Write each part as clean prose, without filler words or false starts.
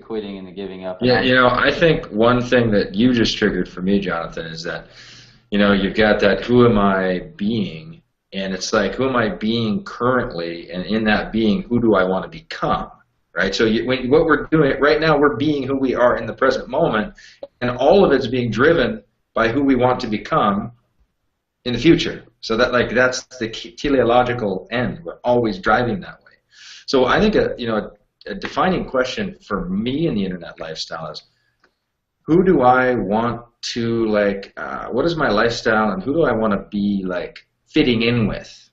quitting and the giving up. Yeah, I think one thing that you just triggered for me, Jonathan, is that, you've got that who am I being, and it's like, who am I being currently, and in that being, who do I want to become, right? So what we're doing right now, we're being who we are in the present moment, and all of it's being driven by who we want to become in the future. So that's the teleological end. We're always driving that way. So I think a defining question for me in the internet lifestyle is, who do I want to what is my lifestyle, and who do I want to be fitting in with?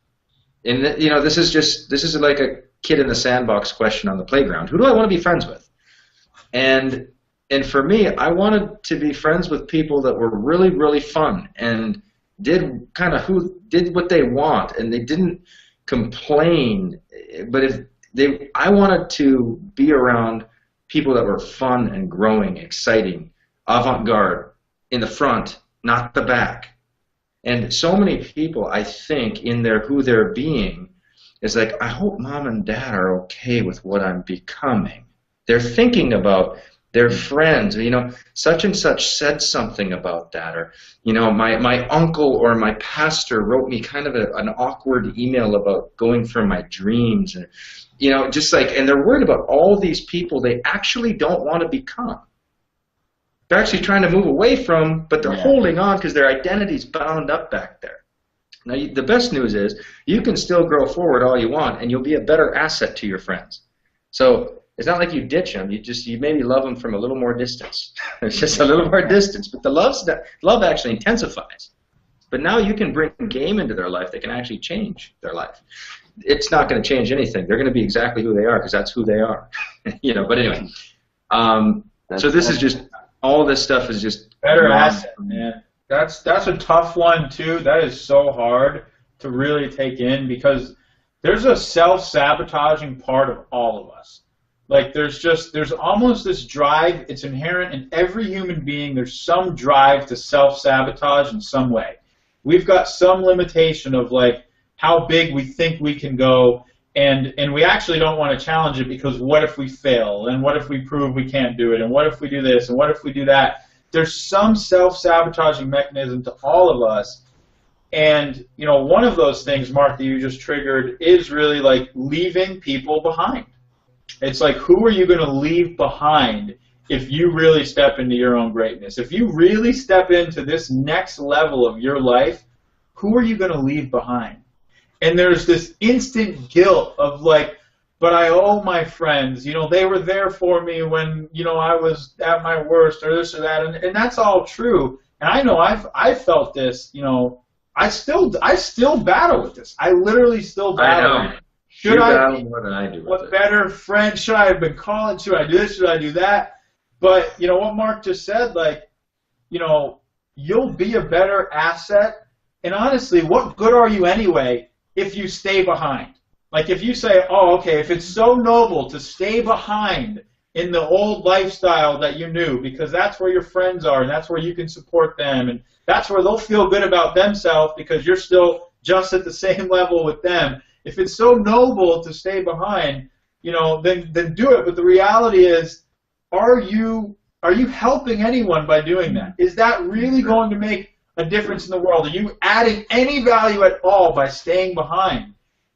And this is like a kid in the sandbox question on the playground. Who do I want to be friends with? And for me, I wanted to be friends with people that were really, really fun and did what they want, and they didn't complain. But I wanted to be around people that were fun and growing, exciting, avant-garde, in the front, not the back. And so many people, I think, in who they're being, is like, I hope mom and dad are okay with what I'm becoming. They're thinking about their friends, such and such said something about that, or my uncle or my pastor wrote me kind of an awkward email about going for my dreams, and and they're worried about all these people they actually don't want to become. They're actually trying to move away from, but they're holding on because their identity's bound up back there. Now, the best news is you can still grow forward all you want, and you'll be a better asset to your friends. So it's not like you ditch them. You maybe love them from a little more distance. There's just a little more distance, but the love actually intensifies. But now you can bring game into their life that can actually change their life. It's not going to change anything. They're going to be exactly who they are because that's who they are. But anyway, so this is just. All this stuff is just better asset, man. That's a tough one too. That is so hard to really take in because there's a self-sabotaging part of all of us. There's almost this drive. It's inherent in every human being. There's some drive to self-sabotage in some way. We've got some limitation of how big we think we can go. And we actually don't want to challenge it because what if we fail? And what if we prove we can't do it? And what if we do this? And what if we do that? There's some self-sabotaging mechanism to all of us. And, one of those things, Mark, that you just triggered is really leaving people behind. It's who are you going to leave behind if you really step into your own greatness? If you really step into this next level of your life, who are you going to leave behind? And there's this instant guilt of but I owe my friends, they were there for me when, I was at my worst or this or that. And that's all true. And I know I've felt this, I still battle with this. I literally still battle. I know. Should I battle more than I do with what better friend should I have been calling? Should I do this? Should I do that? But what Mark just said, you'll be a better asset. And honestly, what good are you anyway if you stay behind? If you say, oh, okay, if it's so noble to stay behind in the old lifestyle that you knew because that's where your friends are and that's where you can support them and that's where they'll feel good about themselves because you're still just at the same level with them. If it's so noble to stay behind, then do it. But the reality is, are you helping anyone by doing that? Is that really going to make a difference in the world? Are you adding any value at all by staying behind?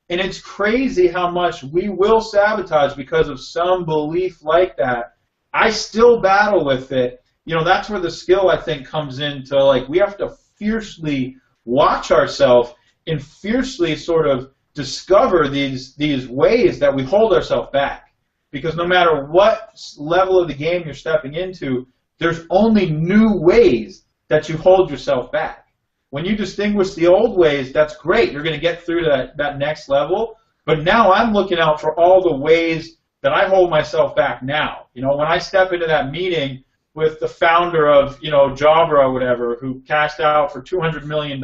And it's crazy how much we will sabotage because of some belief like that. I still battle with it. That's where the skill, I think, comes into, we have to fiercely watch ourselves and fiercely sort of discover these ways that we hold ourselves back. Because no matter what level of the game you're stepping into, there's only new ways that you hold yourself back. When you distinguish the old ways, that's great. You're going to get through to that next level. But now I'm looking out for all the ways that I hold myself back now. When I step into that meeting with the founder of, Jabra or whatever, who cashed out for $200 million,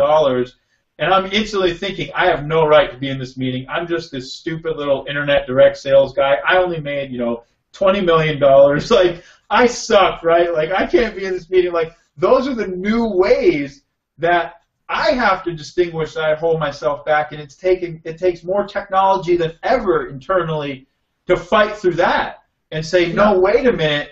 and I'm instantly thinking, I have no right to be in this meeting. I'm just this stupid little internet direct sales guy. I only made, $20 million. I suck, right? I can't be in this meeting. Those are the new ways that I have to distinguish that I hold myself back, and it takes more technology than ever internally to fight through that. and say, no, wait a minute,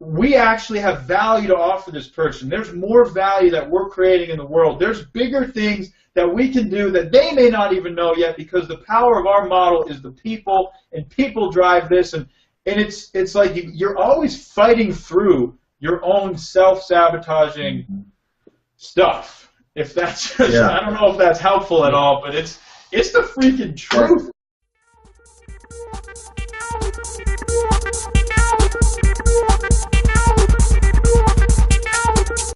we actually have value to offer this person. There's more value that we're creating in the world. There's bigger things that we can do that they may not even know yet, because the power of our model is the people, and people drive this. And it's like you're always fighting through your own self-sabotaging stuff. If that's I don't know if that's helpful at all, but it's the freaking truth.